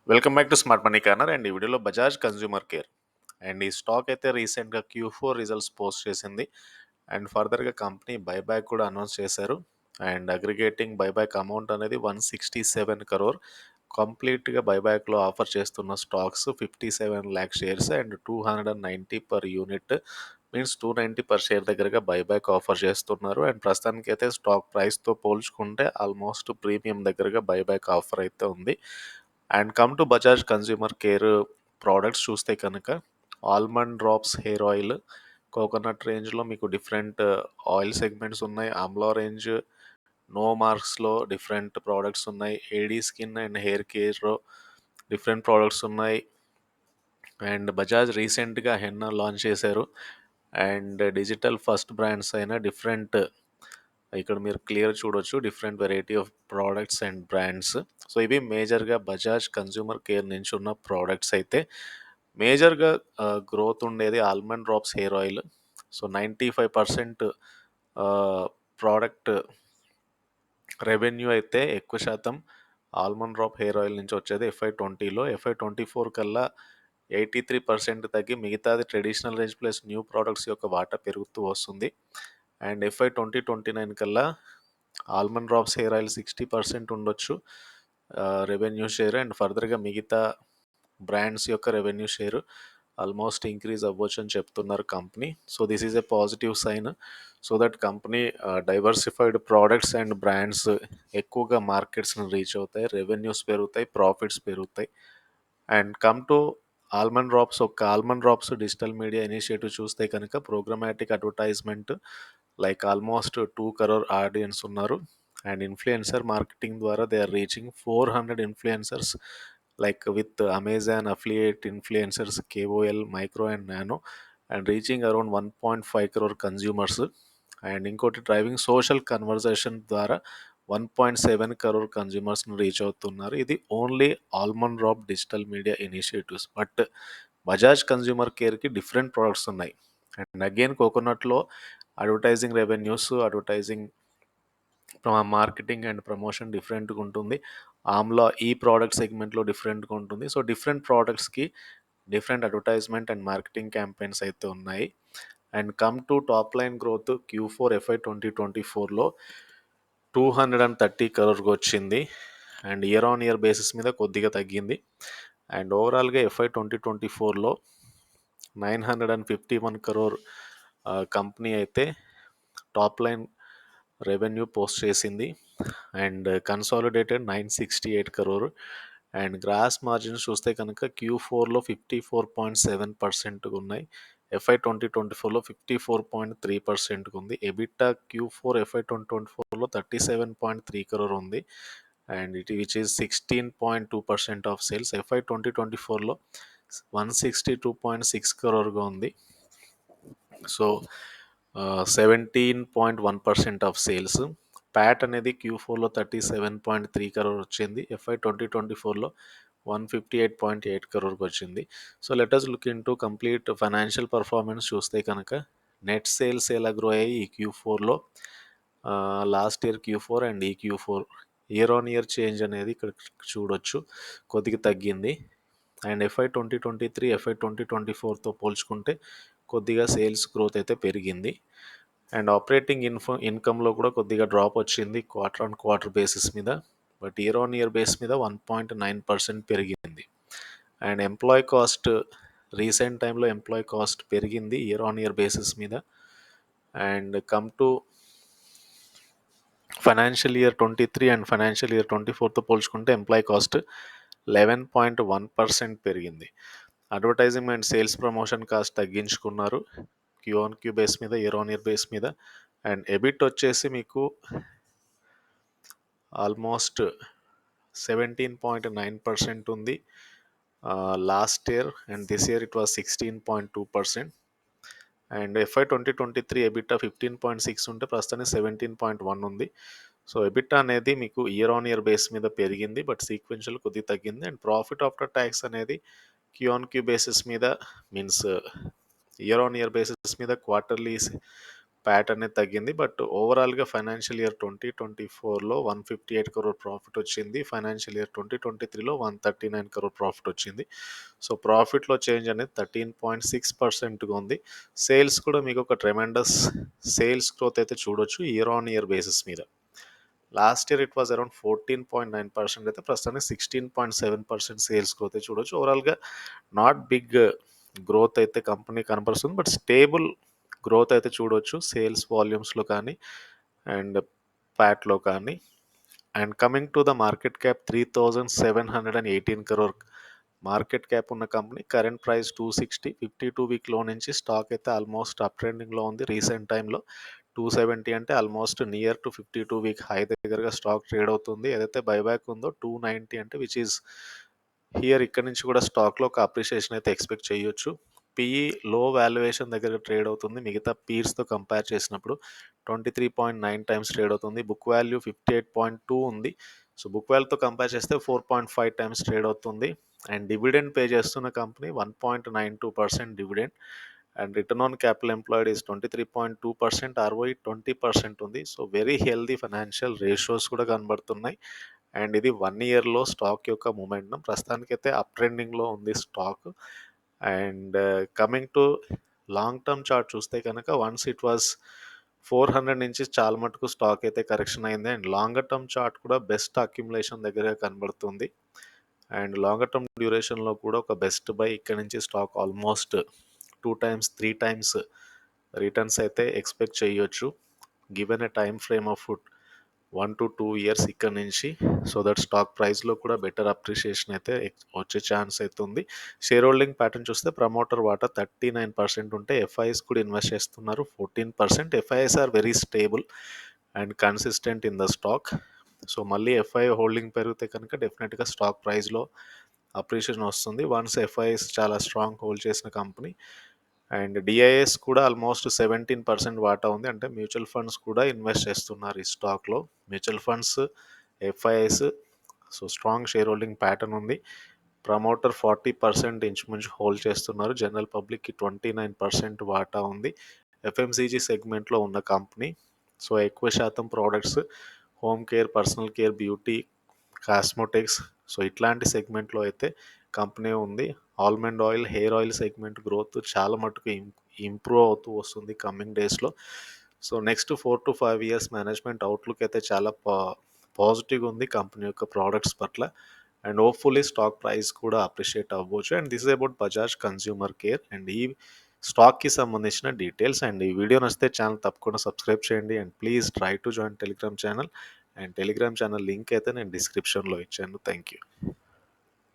Welcome back to smart money corner. And ఈ వీడియోలో Bajaj consumer care and ఈ stock అయితే రీసెంట్గా Q4 రిజల్ట్స్ పోస్ట్ చేసింది. అండ్ ఫర్దర్గా కంపెనీ బైబ్యాక్ కూడా అనౌన్స్ చేశారు. అండ్ అగ్రిగేటింగ్ బైబ్యాక్ అమౌంట్ అనేది 167 crore. కంప్లీట్గా బైబ్యాక్లో ఆఫర్ చేస్తున్న stocks 57 lakh shares and 290 per unit, means 290 per share దగ్గరగా బైబ్యాక్ ఆఫర్ చేస్తున్నారు. అండ్ ప్రస్తుతానికి అయితే స్టాక్ ప్రైస్తో పోల్చుకుంటే ఆల్మోస్ట్ ప్రీమియం దగ్గరగా బైబ్యాక్ ఆఫర్ అయితే ఉంది. And come to Bajaj consumer care products చూస్తే కనుక almond drops hair oil, coconut రేంజ్లో మీకు డిఫరెంట్ ఆయిల్ సెగ్మెంట్స్ ఉన్నాయి. ఆమ్లా రేంజ్, నో మార్క్స్లో డిఫరెంట్ ప్రోడక్ట్స్ ఉన్నాయి. ఏడీ స్కిన్ అండ్ హెయిర్ కేర్లో డిఫరెంట్ ప్రోడక్ట్స్ ఉన్నాయి. అండ్ బజాజ్ రీసెంట్గా హెన్నా లాంచ్ చేశారు. అండ్ డిజిటల్ ఫస్ట్ బ్రాండ్స్ అయిన డిఫరెంట్, ఇక్కడ మీరు క్లియర్ చూడొచ్చు different variety of products and brands. So ఇవి మేజర్గా బజాజ్ కన్జ్యూమర్ కేర్ నుంచి ఉన్న ప్రోడక్ట్స్. అయితే మేజర్గా గ్రోత్ ఉండేది almond drops hair oil. So 95% product revenue అయితే ఎక్కువ శాతం ఆల్మండ్ డ్రాప్ హెయిర్ ఆయిల్ నుంచి వచ్చేది FY20లో. FY24 కల్లా 83% తగ్గి మిగతాది traditional range plus new products యొక్క వాటా పెరుగుతూ వస్తుంది. అండ్ FY2029 కల్లా ఆల్మండ్ డ్రాప్స్ హెయిర్ ఆయిల్ 60% ఉండొచ్చు రెవెన్యూ షేర్. అండ్ ఫర్దర్గా మిగతా బ్రాండ్స్ యొక్క రెవెన్యూ షేర్ ఆల్మోస్ట్ ఇంక్రీజ్ అవ్వచ్చు అని చెప్తున్నారు company. So this is a positive sign. So that company diversified products and brands ఎక్కువగా మార్కెట్స్ని రీచ్ అవుతాయి, రెవెన్యూస్ పెరుగుతాయి, ప్రాఫిట్స్ పెరుగుతాయి. And come to almond drops. Almond drops digital media initiative చూస్తే కనుక programmatic advertisement like almost 2 crore audience ఉన్నారు. And influencer marketing ద్వారా they are reaching 400 influencers like with Amazon affiliate influencers, KOL, micro and nano, and reaching around 1.5 crore consumers. And ఇంకోటి driving social conversation ద్వారా 1.7 crore కన్జ్యూమర్స్ని reach అవుతున్నారు. ఇది only almond drop digital media initiatives. But Bajaj consumer కేర్కి different products ఉన్నాయి. And again కోకోనట్లో advertising revenues, advertising marketing and promotion డిఫరెంట్గా ఉంటుంది. ఆమ్లా ఈ ప్రోడక్ట్ సెగ్మెంట్లో డిఫరెంట్గా ఉంటుంది. సో డిఫరెంట్ ప్రోడక్ట్స్కి different advertisement and marketing campaigns అయితే ఉన్నాయి. And come to top line growth Q4 FY2024లో 230 crore వచ్చింది. And year on year basis మీద కొద్దిగా తగ్గింది. అండ్ ఓవరాల్గా FY2024లో 951 crore కంపెనీ అయితే టాప్ లైన్ రెవెన్యూ పోస్ట్ చేసింది. And consolidated 968 crore. And gross margins చూస్తే కనుక Q4లో 54.7% ఉన్నాయి. FY2024లో 54.3% ఉంది. ఎబిటా Q4 FY2024లో 37.3 crore ఉంది. And which is 16.2% of sales. FY2024లో 162.6 crore ఉంది. So 17.1% of sales. ప్యాట్ అనేది Q4లో 37.3 crore వచ్చింది. FY2024లో 158.8 crore వచ్చింది. So let us look in to complete financial performance చూస్తే కనుక నెట్ సేల్స్ ఎలా గ్రో అయ్యాయి ఈ Q4లో, లాస్ట్ ఇయర్ Q4 అండ్ ఈ Q4 year on year change అనేది ఇక్కడ చూడొచ్చు, కొద్దిగా తగ్గింది. అండ్ FY2023 FY2024తో పోల్చుకుంటే కొద్దిగా సేల్స్ గ్రోత్ అయితే పెరిగింది. అండ్ ఆపరేటింగ్ ఇన్కమ్లో కూడా కొద్దిగా డ్రాప్ వచ్చింది క్వార్టర్ ఆన్ క్వార్టర్ బేసిస్ మీద, but year on year base మీద 1.9% పెరిగింది. అండ్ ఎంప్లాయ్ కాస్ట్ రీసెంట్ టైంలో ఎంప్లాయ్ కాస్ట్ పెరిగింది ఇయర్ ఆన్ ఇయర్ బేసిస్ మీద. And come to financial year 23 and financial year 24తో పోల్చుకుంటే ఎంప్లాయ్ కాస్ట్ 11.1% పెరిగింది. Advertising and sales promotion cost తగ్గించుకున్నారు క్యూ ఆన్ క్యూ బేస్ మీద, ఇయర్ ఆన్ ఇయర్ బేస్ మీద. And EBIT వచ్చేసి మీకు ఆల్మోస్ట్ 17.9% ఉంది last year, and this year it was 16.2%. And FY2023 EBITDA 15.6 ఉంటే ప్రస్తుతానికి 17.1 ఉంది. సో ఎబిటా అనేది మీకు ఇయర్ ఆన్ ఇయర్ బేస్ మీద పెరిగింది, బట్ సీక్వెన్షియల్ కొద్దిగా తగ్గింది. అండ్ ప్రాఫిట్ ఆఫ్టర్ ట్యాక్స్ అనేది క్యూ ఆన్ క్యూ బేసిస్ మీద, means year on year basis మీద క్వార్టర్లీ ప్యాట్ అనేది తగ్గింది. బట్ ఓవరాల్‌గా ఫైనాన్షియల్ ఇయర్ 2024లో 158 crore ప్రాఫిట్ వచ్చింది. ఫైనాన్షియల్ ఇయర్ 2023లో 139 crore ప్రాఫిట్ వచ్చింది. సో, ప్రాఫిట్‌లో చేంజ్ అనేది 13.6%గా ఉంది. సేల్స్ కూడా మీకు ఒక ట్రెమెండస్ సేల్స్ గ్రోత్ అయితే చూడొచ్చు ఇయర్ ఆన్ ఇయర్ బేసిస్ మీద. Last year it was around 14.9% అయితే ప్రస్తుతానికి 16.7% సేల్స్ గ్రోత్ అయితే చూడొచ్చు. ఓవరాల్‌గా నాట్ బిగ్ గ్రోత్ అయితే కంపెనీ కనపరుస్తుంది. బట్ స్టేబుల్ గ్రోత్ అయితే చూడొచ్చు సేల్స్ వాల్యూమ్స్‌లో కానీ అండ్ ప్యాట్‌లో కానీ. And coming to the market cap 3,718 crore market cap ఉన్న కంపెనీ. Current price 260. 52 వీక్ లో నుంచి స్టాక్ అయితే ఆల్మోస్ట్ అప్ ట్రెండింగ్లో ఉంది. రీసెంట్ టైంలో 270 అంటే almost near to 52 week high దగ్గరగా స్టాక్ ట్రేడ్ అవుతుంది. ఏదైతే బైబ్యాక్ ఉందో 290 అంటే విచ్ ఈజ్ హియర్ ఇక్కడ నుంచి కూడా స్టాక్లో ఒక అప్రిషియేషన్ అయితే ఎక్స్పెక్ట్ చేయొచ్చు. పిఈ లో వాల్యుయేషన్ దగ్గర ట్రేడ్ అవుతుంది. మిగతా పీర్స్తో కంపేర్ చేసినప్పుడు 23.9 టైమ్స్ ట్రేడ్ అవుతుంది. బుక్ వాల్యూ 58.2 ఉంది. సో బుక్ వాల్యూతో కంపేర్ చేస్తే 4.5 టైమ్స్ ట్రేడ్ అవుతుంది. అండ్ డివిడెండ్ పే చేస్తున్న company 1.92% dividend. And return on capital employed is 23.2%, ROE 20% ఉంది. So very healthy financial ratios కూడా కనబడుతున్నాయి. అండ్ ఇది 1 ఇయర్లో స్టాక్ యొక్క మూమెంటం ప్రస్తుతానికైతే అప్ ట్రెండింగ్లో ఉంది stock. And coming to long term chart చూస్తే కనుక వన్స్ ఇట్ వాస్ 400 నుంచి చాలా మటుకు స్టాక్ అయితే కరెక్షన్ అయింది. అండ్ లాంగర్ టర్మ్ చార్ట్ కూడా బెస్ట్ అక్యుములేషన్ దగ్గర కనబడుతుంది. అండ్ లాంగర్ టర్మ్ డ్యూరేషన్లో కూడా ఒక బెస్ట్ బై ఇక్కడ నుంచి stock almost 2 times 3 times returns అయితే ఎక్స్పెక్ట్ చేయొచ్చు given a time frame of 1 to 2 years ఇక్కడ నుంచి. సో దట్ స్టాక్ ప్రైస్లో కూడా బెటర్ అప్రిషియేషన్ అయితే వచ్చే ఛాన్స్ అయితే ఉంది. షేర్ హోల్డింగ్ ప్యాటర్న్ చూస్తే ప్రమోటర్ వాటా 39% ఉంటే ఎఫ్ఐఎస్ కూడా ఇన్వెస్ట్ చేస్తున్నారు 14%. FIs are very stable and consistent in the stock. So మళ్ళీ ఎఫ్ఐ హోల్డింగ్ పెరిగితే కనుక డెఫినెట్గా స్టాక్ ప్రైస్లో అప్రిషియేషన్ వస్తుంది వన్స్ ఎఫ్ఐఎస్ చాలా స్ట్రాంగ్ హోల్డ్ చేసిన కంపెనీ. అండ్ డిఐఎస్ కూడా ఆల్మోస్ట్ 17% వాటా ఉంది. అంటే మ్యూచువల్ ఫండ్స్ కూడా ఇన్వెస్ట్ చేస్తున్నారు ఈ స్టాక్లో. Mutual funds, FIs, so strong share holding pattern ఉంది. ప్రమోటర్ 40% ఇంచుమించు హోల్డ్ చేస్తున్నారు. జనరల్ పబ్లిక్కి 29% వాటా ఉంది. ఎఫ్ఎంసీజీ సెగ్మెంట్లో ఉన్న కంపెనీ. సో ఎక్కువ శాతం products home care, personal care, beauty, cosmetics, so ఇట్లాంటి సెగ్మెంట్లో అయితే కంపెనీ ఉంది. Almond oil, hair oil segment growth చాలా మటుకు ఇంప్రూవ్ అవుతూ వస్తుంది కమింగ్ డేస్లో. So next 4 to 5 years management outlook అయితే చాలా పాజిటివ్గా ఉంది కంపెనీ యొక్క ప్రోడక్ట్స్ పట్ల. అండ్ హోప్ఫుల్లీ స్టాక్ ప్రైస్ కూడా అప్రిషియేట్ అవ్వచ్చు. And this is about Bajaj consumer care. And ఈ స్టాక్కి సంబంధించిన డీటెయిల్స్. అండ్ ఈ వీడియో నచ్చితే ఛానల్ తప్పకుండా సబ్స్క్రైబ్ చేయండి. And please try to join Telegram channel. And Telegram channel link అయితే నేను డిస్క్రిప్షన్లో ఇచ్చాను. Thank you.